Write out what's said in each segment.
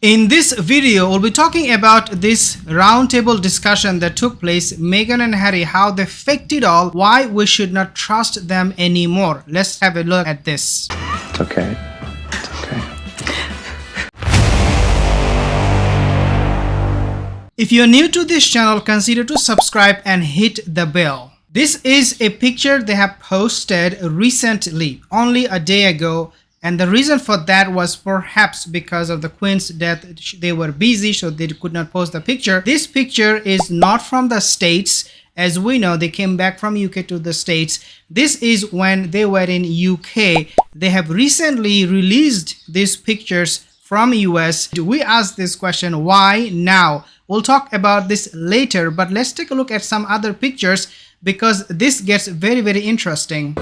In this video, we'll be talking about this roundtable discussion that took place, Meghan and Harry, how they faked it all, why we should not trust them anymore. Let's have a look at this. It's okay. It's okay. If you're new to this channel, consider to subscribe and hit the bell. This is a picture they have posted recently, only a day ago. And the reason for that was perhaps because of the Queen's death. They were busy, so they could not post the picture. This picture is not from the States. As we know, they came back from UK to the States. This is when they were in UK. They have recently released these pictures from US. We asked this question, why now? We'll talk about this later, but let's take a look at some other pictures because this gets very, very interesting.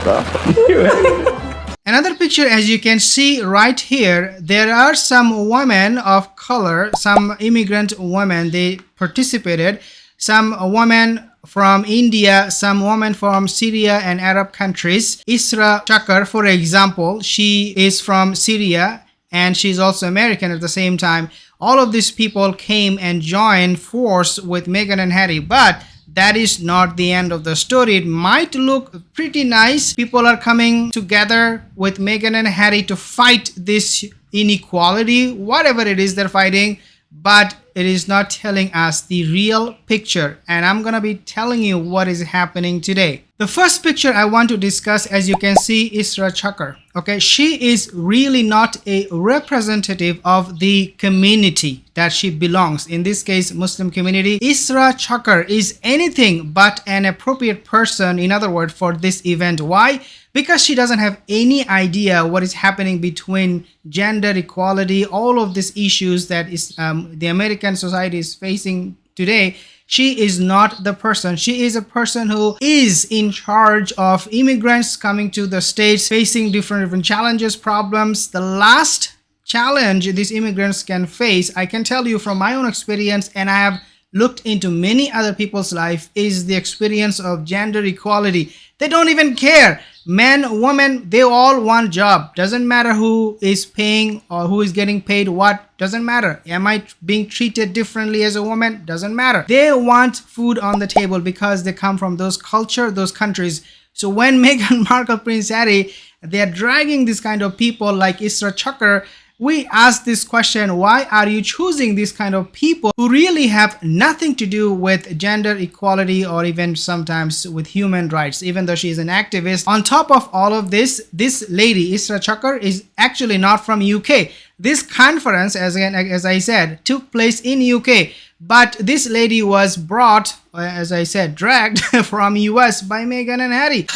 Another picture, as you can see right here, there are some women of color, some immigrant women, they participated, some women from India, some women from Syria and Arab countries. Isra Chakar, for example, she is from Syria and she's also American at the same time. All of these people came and joined force with Meghan and Harry, but that is not the end of the story. It might look pretty nice. People are coming together with Meghan and Harry to fight this inequality, whatever it is they're fighting, but it is not telling us the real picture. And I'm gonna be telling you what is happening today. The first picture I want to discuss, as you can see, is Isra Chakar. Okay, she is really not a representative of the community that she belongs. In this case, Muslim community. Isra Chakar is anything but an appropriate person, in other words, for this event. Why? Because she doesn't have any idea what is happening between gender equality, all of these issues that is the American society is facing today. She is not the person. She is a person who is in charge of immigrants coming to the States, facing different challenges, problems. The last challenge these immigrants can face, I can tell you from my own experience, and I have looked into many other people's life, is the experience of gender equality. They don't even care. Men, women, they all want job. Doesn't matter who is paying or who is getting paid what. Doesn't matter. Am I being treated differently as a woman? Doesn't matter. They want food on the table because they come from those culture, those countries. So when Meghan Markle, Prince Harry, they are dragging this kind of people like Isra Chakar, we ask this question, why are you choosing this kind of people who really have nothing to do with gender equality or even sometimes with human rights, even though she is an activist? On top of all of this, this lady, Isra Chakar, is actually not from UK. This conference, as I said, took place in UK, but this lady was brought, as I said, dragged from US by Meghan and Harry.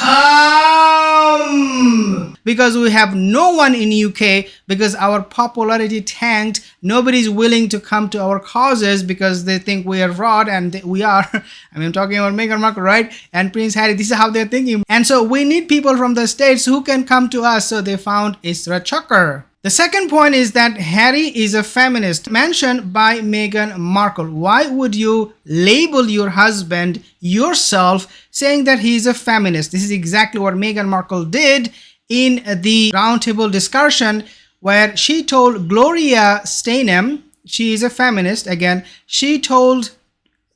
Because we have no one in UK, because our popularity tanked. Nobody's willing to come to our causes because they think we are fraud, and we are. I mean, I'm talking about Meghan Markle, right? And Prince Harry, this is how they're thinking. And so we need people from the States who can come to us. So they found Isra Chakar. The second point is that Harry is a feminist, mentioned by Meghan Markle. Why would you label your husband yourself saying that he is a feminist? This is exactly what Meghan Markle did in the roundtable discussion, where she told Gloria Steinem, she is a feminist again, she told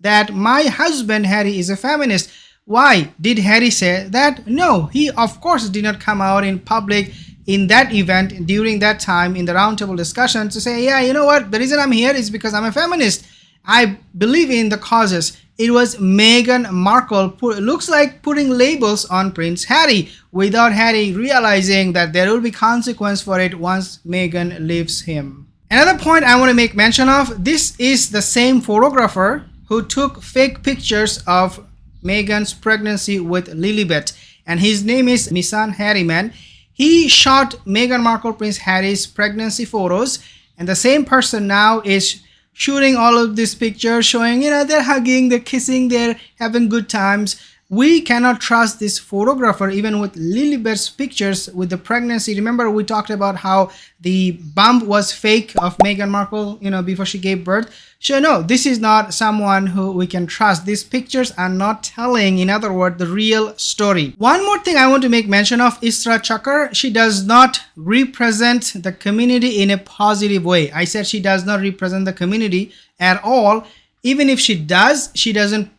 that my husband Harry is a feminist. Why did Harry say that? No, he of course did not come out in public in that event during that time in the roundtable discussion to say, yeah, you know what, the reason I'm here is because I'm a feminist. I believe in the causes. It was Meghan Markle looks like putting labels on Prince Harry without Harry realizing that there will be consequence for it once Meghan leaves him. Another point I want to make mention of, this is the same photographer who took fake pictures of Meghan's pregnancy with Lilibet, and his name is Misan Harriman. He shot Meghan Markle, Prince Harry's pregnancy photos, and the same person now is shooting all of these pictures showing, you know, they're hugging, they're kissing, they're having good times. We cannot trust this photographer even with Lilibet's pictures with the pregnancy. Remember, we talked about how the bump was fake of Meghan Markle, before she gave birth. So no, this is not someone who we can trust. These pictures are not telling, in other words, the real story. One more thing I want to make mention of, Isra Chakar. She does not represent the community in a positive way. I said she does not represent the community at all. Even if she does, she doesn't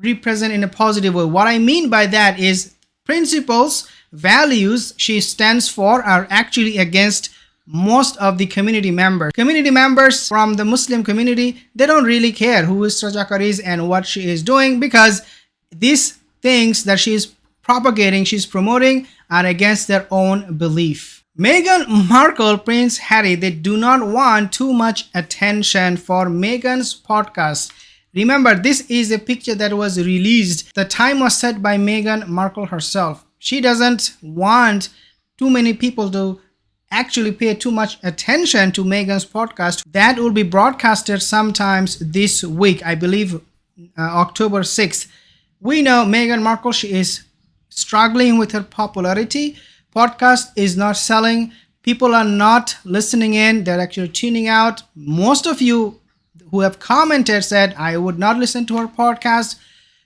represent in a positive way. What I mean by that is principles, values she stands for are actually against most of the community members. Community members from the Muslim community, they don't really care who Isra Chakar is and what she is doing, because these things that she is propagating, she's promoting, are against their own belief. Meghan Markle, Prince Harry, they do not want too much attention for Meghan's podcast. Remember, this is a picture that was released. The time was set by Meghan Markle herself. She doesn't want too many people to actually pay too much attention to Meghan's podcast. That will be broadcasted sometimes this week, I believe October 6th. We know Meghan Markle, she is struggling with her popularity. Podcast is not selling. People are not listening in. They're actually tuning out. Most of you who have commented said, I would not listen to her podcast.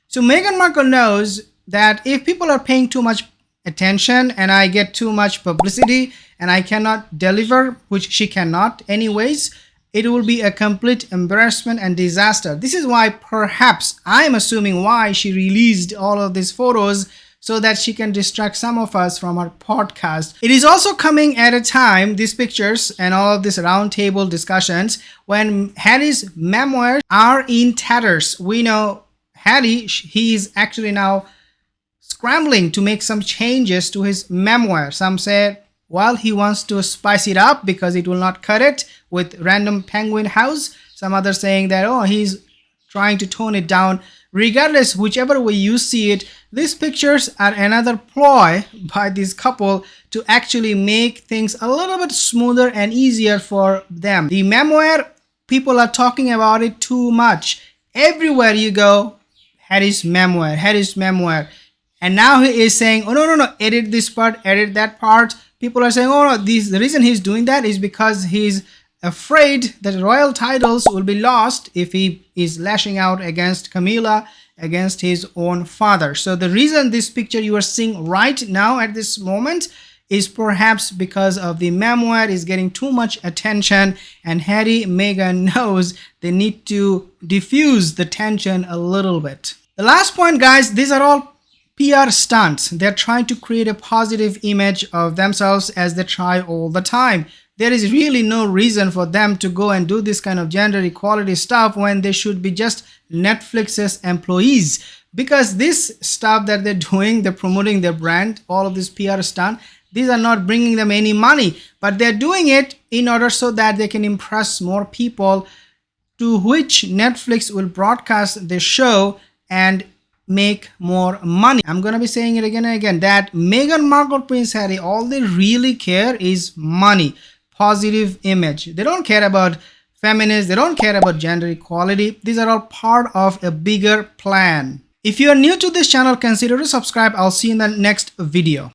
So Meghan Markle knows that if people are paying too much attention and I get too much publicity and I cannot deliver, which she cannot anyways, it will be a complete embarrassment and disaster. This is why, perhaps, I'm assuming why she released all of these photos, so that she can distract some of us from our podcast. It is also coming at a time, these pictures and all of these roundtable discussions, when Harry's memoirs are in tatters. We know Harry, he is actually now scrambling to make some changes to his memoir. Some say, well, he wants to spice it up because it will not cut it with random penguin house. Some others saying that, oh, he's trying to tone it down. Regardless, whichever way you see it, these pictures are another ploy by this couple to actually make things a little bit smoother and easier for them. The memoir, people are talking about it too much. Everywhere you go, Harry's memoir. And now he is saying, oh, no, edit this part, edit that part. People are saying, oh, no, the reason he's doing that is because he's afraid that royal titles will be lost if he is lashing out against Camilla, against his own father. So the reason this picture you are seeing right now at this moment is perhaps because of the memoir is getting too much attention, and Harry, Meghan knows they need to diffuse the tension a little bit. The last point, guys, these are all PR stunts. They're trying to create a positive image of themselves, as they try all the time. There is really no reason for them to go and do this kind of gender equality stuff when they should be just Netflix's employees. Because this stuff that they're doing, they're promoting their brand, all of this PR stunt, these are not bringing them any money. But they're doing it in order so that they can impress more people, to which Netflix will broadcast the show and make more money. I'm gonna be saying it again and again, that Meghan Markle, Prince Harry, all they really care is money. Positive image. They don't care about feminists. They don't care about gender equality. These are all part of a bigger plan. If you are new to this channel, consider to subscribe. I'll see you in the next video.